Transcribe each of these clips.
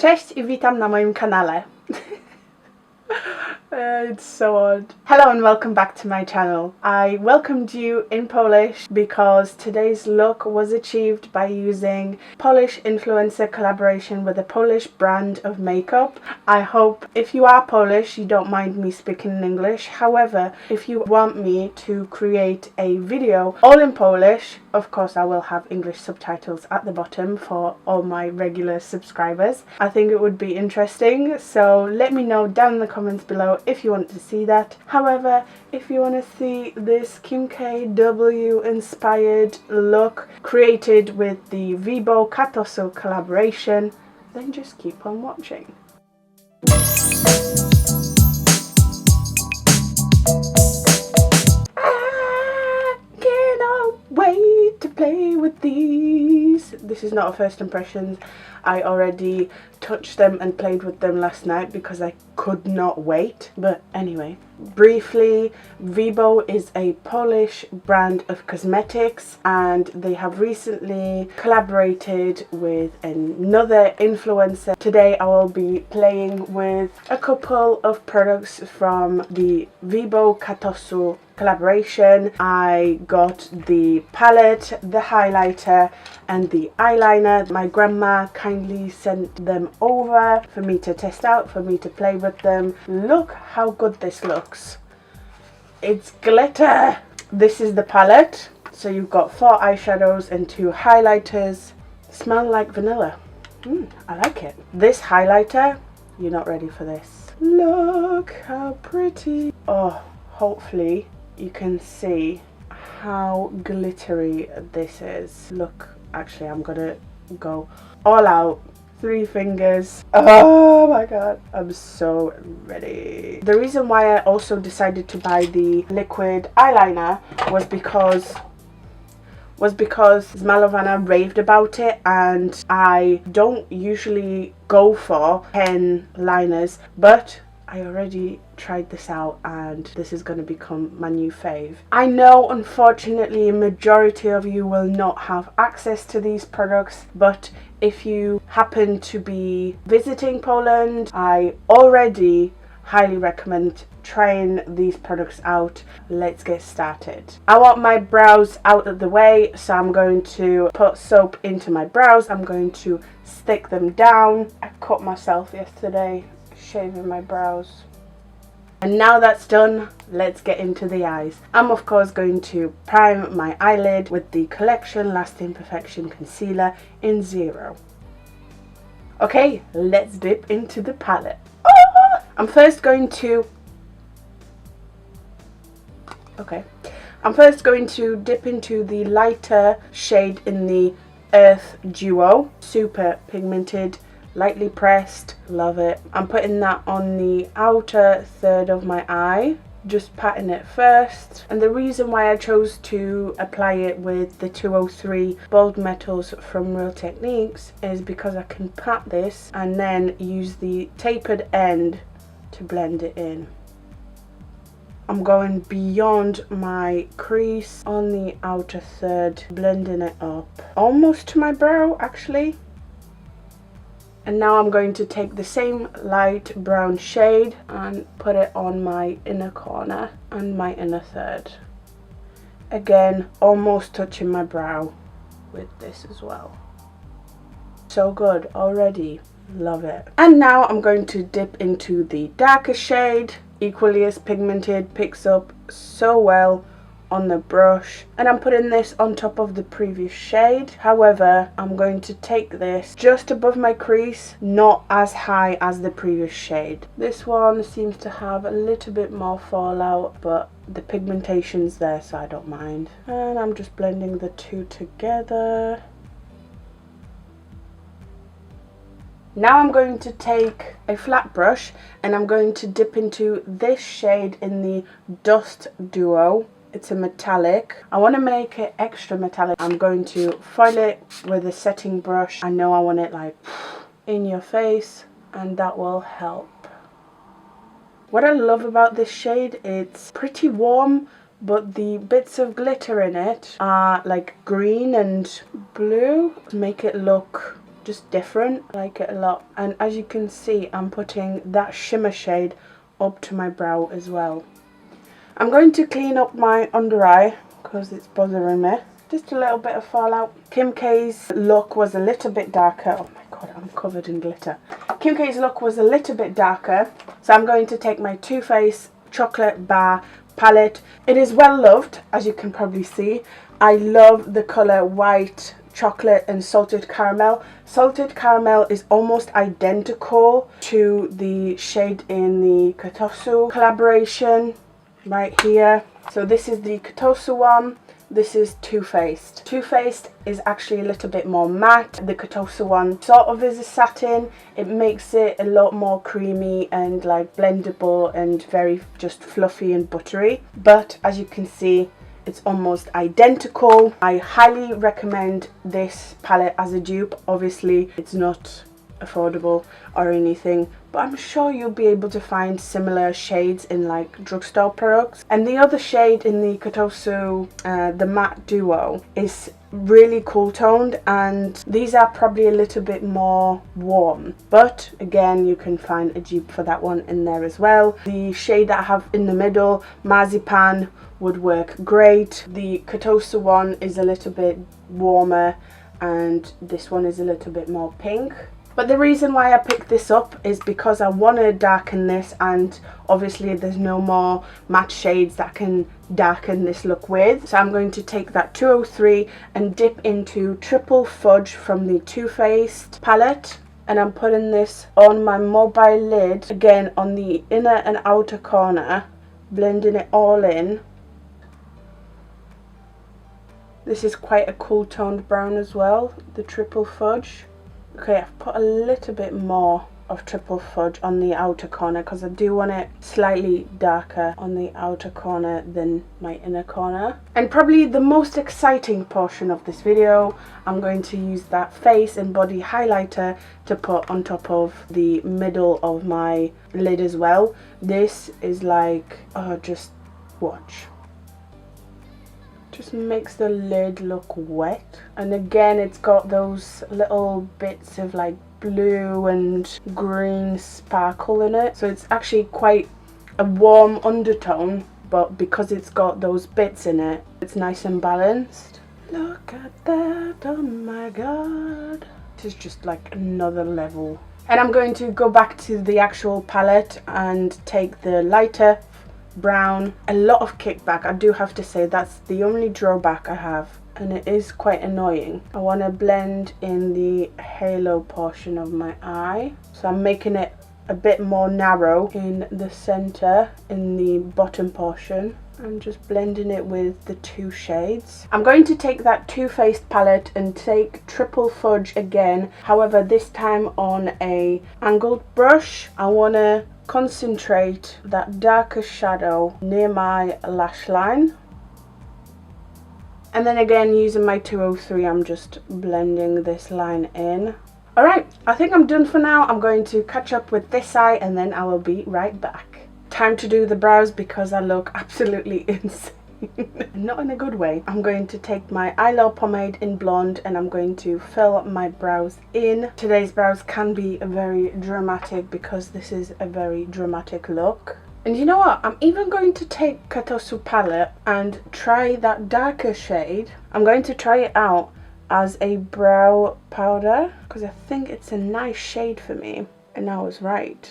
Cześć i witam na moim kanale. It's so odd. Hello and welcome back to my channel. I welcomed you in Polish because today's look was achieved by using Polish influencer collaboration with a Polish brand of makeup. I hope if you are Polish you don't mind me speaking in English. However, if you want me to create a video all in Polish, of course I will have English subtitles at the bottom for all my regular subscribers. I think it would be interesting, so let me know down in the comments below if you want to see that. However, if you want to see this Kim KW inspired look created with the Wibo.Katosu collaboration, then just keep on watching. I cannot wait to play with these. This is not a first impressions. I already touched them and played with them last night because I could not wait. But anyway, briefly, Wibo is a Polish brand of cosmetics and they have recently collaborated with another influencer. Today I will be playing with a couple of products from the Wibo.Katosu collaboration. I got the palette, the highlighter and the eyeliner. My grandma kindly sent them over for me to test out, for me to play with them. Look how good this looks. It's glitter. This is the palette. So you've got 4 eyeshadows and 2 highlighters. Smell like vanilla. I like it. This highlighter, you're not ready for this. Look how pretty. Oh, hopefully you can see how glittery this is. Look, actually I'm gonna go all out. 3 fingers. Oh my god, I'm so ready. The reason why I also decided to buy the liquid eyeliner was because Zmalowna raved about it, and I don't usually go for pen liners, but I already tried this out and this is going to become my new fave. I know unfortunately a majority of you will not have access to these products, but if you happen to be visiting Poland, I already highly recommend trying these products out. Let's get started. I want my brows out of the way, so I'm going to put soap into my brows. I'm going to stick them down. I cut myself yesterday shaving my brows. And now that's done, let's get into the eyes. I'm of course going to prime my eyelid with the Collection Lasting Perfection Concealer in 0. Okay, let's dip into the palette. I'm first going to dip into the lighter shade in the Earth Duo. Super pigmented, lightly pressed, love it. I'm putting that on the outer third of my eye, just patting it first. And the reason why I chose to apply it with the 203 Bold Metals from Real Techniques is because I can pat this and then use the tapered end to blend it in. I'm going beyond my crease on the outer third, blending it up almost to my brow actually. And now I'm going to take the same light brown shade and put it on my inner corner and my inner third. Again, almost touching my brow with this as well. So good already, love it. And now I'm going to dip into the darker shade, equally as pigmented, picks up so well on the brush, and I'm putting this on top of the previous shade. However, I'm going to take this just above my crease, not as high as the previous shade. This one seems to have a little bit more fallout, but the pigmentation's there, so I don't mind. And I'm just blending the two together. Now I'm going to take a flat brush and I'm going to dip into this shade in the Dust Duo. It's a metallic. I want to make it extra metallic. I'm going to foil it with a setting brush. I know I want it like in your face, and that will help. What I love about this shade, it's pretty warm, but the bits of glitter in it are like green and blue to make it look just different. I like it a lot. And as you can see, I'm putting that shimmer shade up to my brow as well. I'm going to clean up my under eye because it's bothering me. Just a little bit of fallout. Kim K's look was a little bit darker. Oh my god, I'm covered in glitter. Kim K's look was a little bit darker, so I'm going to take my Too Faced Chocolate Bar palette. It is well loved, as you can probably see. I love the colour white chocolate and salted caramel. Salted caramel is almost identical to the shade in the Katosu collaboration right here. So this is the Katosu one. This is Too Faced. Too Faced is actually a little bit more matte. The Katosu one sort of is a satin. It makes it a lot more creamy and like blendable and very just fluffy and buttery. But as you can see, it's almost identical. I highly recommend this palette as a dupe. Obviously, it's not affordable or anything, but I'm sure you'll be able to find similar shades in like drugstore products. And the other shade in the Katosu, the matte duo, is really cool toned, and these are probably a little bit more warm, but again, you can find a dupe for that one in there as well. The shade that I have in the middle, Marzipan, would work great. The Katosu one is a little bit warmer and this one is a little bit more pink. But the reason why I picked this up is because I want to darken this, and obviously there's no more matte shades that can darken this look with. So I'm going to take that 203 and dip into Triple Fudge from the Too Faced palette. And I'm putting this on my mobile lid, again on the inner and outer corner, blending it all in. This is quite a cool toned brown as well, the Triple Fudge. Okay, I've put a little bit more of Triple Fudge on the outer corner because I do want it slightly darker on the outer corner than my inner corner. And probably the most exciting portion of this video, I'm going to use that face and body highlighter to put on top of the middle of my lid as well. This is like, oh, just watch. Just makes the lid look wet, and again it's got those little bits of like blue and green sparkle in it, so it's actually quite a warm undertone, but because it's got those bits in it, it's nice and balanced. Look at that, oh my god, this is just like another level. And I'm going to go back to the actual palette and take the lighter brown. A lot of kickback, I do have to say. That's the only drawback I have, and it is quite annoying. I want to blend in the halo portion of my eye, so I'm making it a bit more narrow in the center, in the bottom portion. I'm just blending it with the two shades. I'm going to take that Too Faced palette and take Triple Fudge again, however this time on a angled brush. I want to concentrate that darker shadow near my lash line, and then again using my 203 I'm just blending this line in. Alright, I think I'm done for now. I'm going to catch up with this eye and then I will be right back. Time to do the brows because I look absolutely insane. Not in a good way. I'm going to take my eyelash pomade in blonde and I'm going to fill my brows in. Today's brows can be very dramatic because this is a very dramatic look. And you know what? I'm even going to take Katosu palette and try that darker shade. I'm going to try it out as a brow powder because I think it's a nice shade for me. And I was right.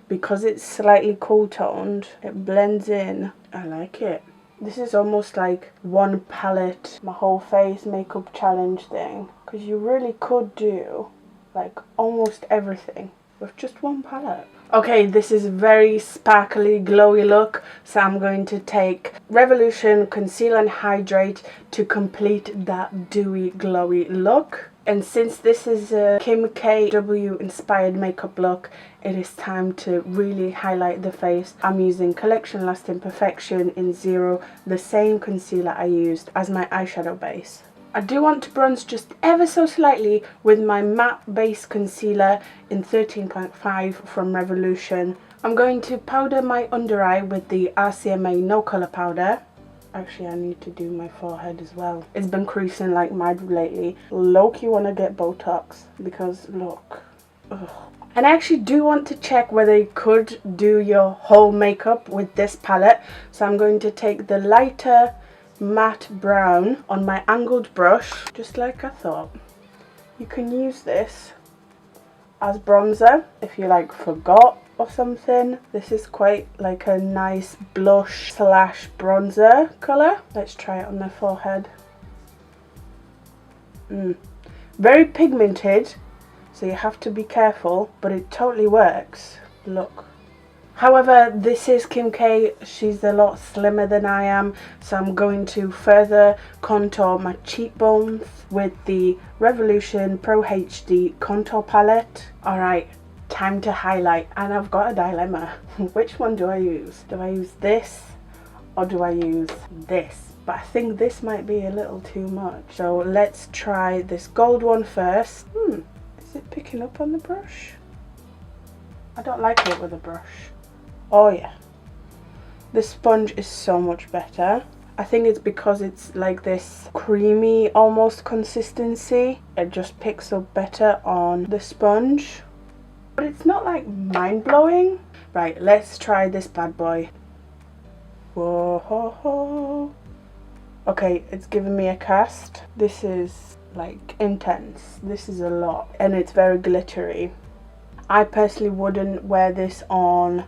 Because it's slightly cool toned, it blends in. I like it. This is almost like one palette, my whole face makeup challenge thing. Because you really could do like almost everything with just one palette. Okay, this is a very sparkly, glowy look. So I'm going to take Revolution Conceal and Hydrate to complete that dewy, glowy look. And since this is a Kim KW inspired makeup look, it is time to really highlight the face. I'm using Collection Lasting Perfection in 0, the same concealer I used as my eyeshadow base. I do want to bronze just ever so slightly with my matte base concealer in 13.5 from Revolution. I'm going to powder my under eye with the RCMA No Colour powder. Actually, I need to do my forehead as well. It's been creasing like mad lately. Low-key want to get Botox because look. Ugh. And I actually do want to check whether you could do your whole makeup with this palette. So I'm going to take the lighter matte brown on my angled brush, just like I thought. You can use this as bronzer if you like forgot or something. This is quite like a nice blush slash bronzer colour. Let's try it on the forehead. Very pigmented, so you have to be careful, but it totally works. Look. However, this is Kim K. She's a lot slimmer than I am, so I'm going to further contour my cheekbones with the Revolution Pro HD contour palette. Alright, time to highlight, and I've got a dilemma. Which one do I use? Do I use this or do I use this? But I think this might be a little too much. So let's try this gold one first. Is it picking up on the brush? I don't like it with a brush. Oh yeah, the sponge is so much better. I think it's because it's like this creamy almost consistency. It just picks up better on the sponge, but it's not like mind-blowing. Right, let's try this bad boy. Whoa ho ho. Okay, it's giving me a cast. This is like intense. This is a lot, and it's very glittery. I personally wouldn't wear this on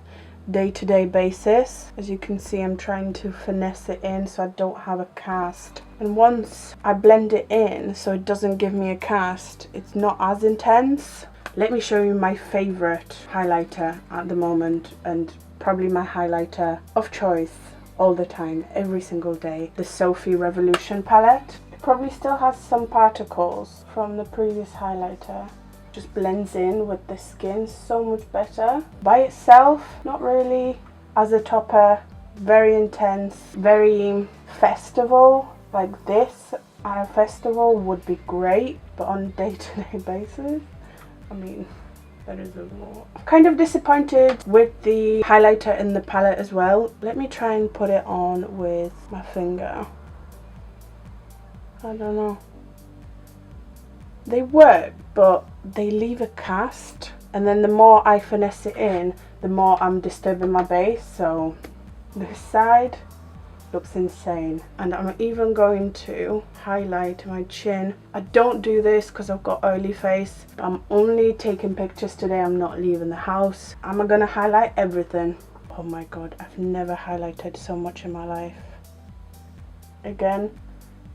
day-to-day basis. As you can see, I'm trying to finesse it in so I don't have a cast, and once I blend it in so it doesn't give me a cast, it's not as intense. Let me show you my favorite highlighter at the moment, and probably my highlighter of choice all the time, every single day, the Sophie Revolution palette. It probably still has some particles from the previous highlighter. Just blends in with the skin so much better. By itself, not really. As a topper, very intense, very festival. Like this at a festival would be great, but on a day-to-day basis, I mean, that is a lot. Kind of disappointed with the highlighter in the palette as well. Let me try and put it on with my finger. I don't know. They work, but they leave a cast, and then the more I finesse it in, the more I'm disturbing my base. So this side looks insane, and I'm even going to highlight my chin. I don't do this because I've got oily face. I'm only taking pictures today. I'm not leaving the house. I'm gonna highlight everything. Oh my god, I've never highlighted so much in my life. Again,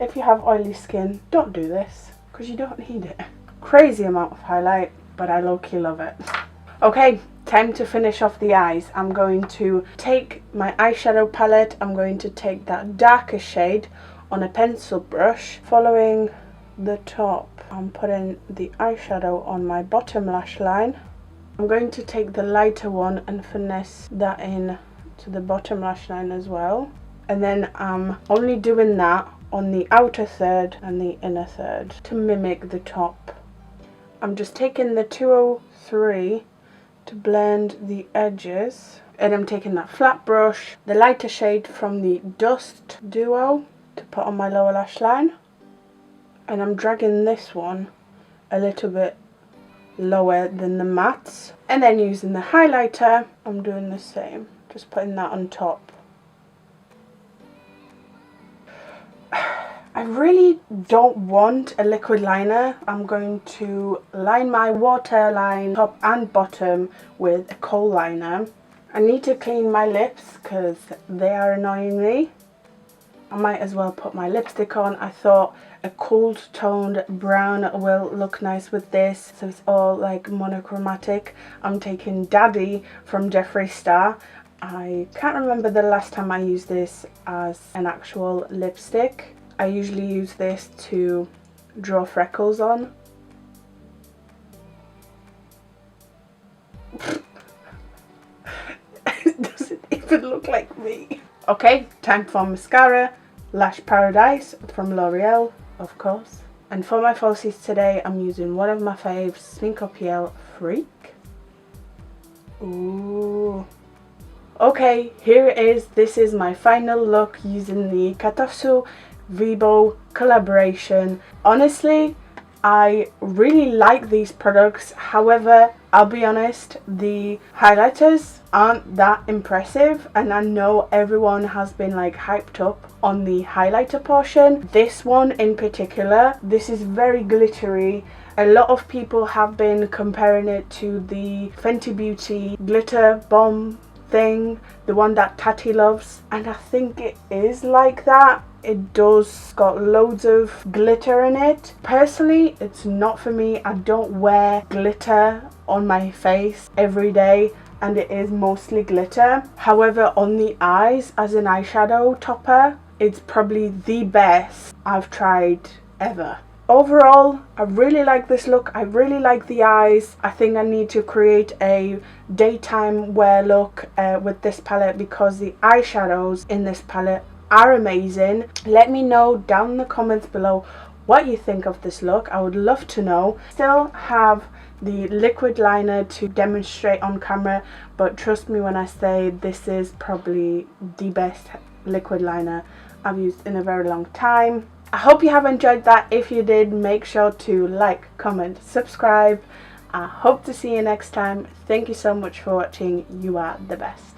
if you have oily skin, don't do this, because you don't need it. Crazy amount of highlight, but I low-key love it. Okay, time to finish off the eyes. I'm going to take my eyeshadow palette. I'm going to take that darker shade on a pencil brush. Following the top, I'm putting the eyeshadow on my bottom lash line. I'm going to take the lighter one and finesse that in to the bottom lash line as well. And then I'm only doing that on the outer third and the inner third to mimic the top. I'm just taking the 203 to blend the edges, and I'm taking that flat brush, the lighter shade from the Dust Duo, to put on my lower lash line, and I'm dragging this one a little bit lower than the mattes, and then using the highlighter I'm doing the same, just putting that on top. I really don't want a liquid liner. I'm going to line my waterline top and bottom with a kohl liner. I need to clean my lips because they are annoying me. I might as well put my lipstick on. I thought a cool toned brown will look nice with this, so it's all like monochromatic. I'm taking Daddy from Jeffree Star. I can't remember the last time I used this as an actual lipstick. I usually use this to draw freckles on. It doesn't even look like me. Okay, time for mascara. Lash Paradise from L'Oreal, of course. And for my falsies today, I'm using one of my faves, Wibo.Pl Freak. Ooh. Okay, here it is. This is my final look using the Katosu Wibo collaboration. Honestly, I really like these products. However, I'll be honest, the highlighters aren't that impressive, and I know everyone has been like hyped up on the highlighter portion. This one in particular, this is very glittery. A lot of people have been comparing it to the Fenty Beauty glitter bomb thing, the one that Tati loves, and I think it is like that. It does got loads of glitter in it. Personally, it's not for me. I don't wear glitter on my face every day, and it is mostly glitter. However, on the eyes as an eyeshadow topper, it's probably the best I've tried ever. Overall, I really like this look. I really like the eyes. I think I need to create a daytime wear look with this palette, because the eyeshadows in this palette are amazing. Let me know down in the comments below what you think of this look. I would love to know. Still have the liquid liner to demonstrate on camera, but trust me when I say this is probably the best liquid liner I've used in a very long time. I hope you have enjoyed that. If you did, make sure to like, comment, subscribe. I hope to see you next time. Thank you so much for watching. You are the best.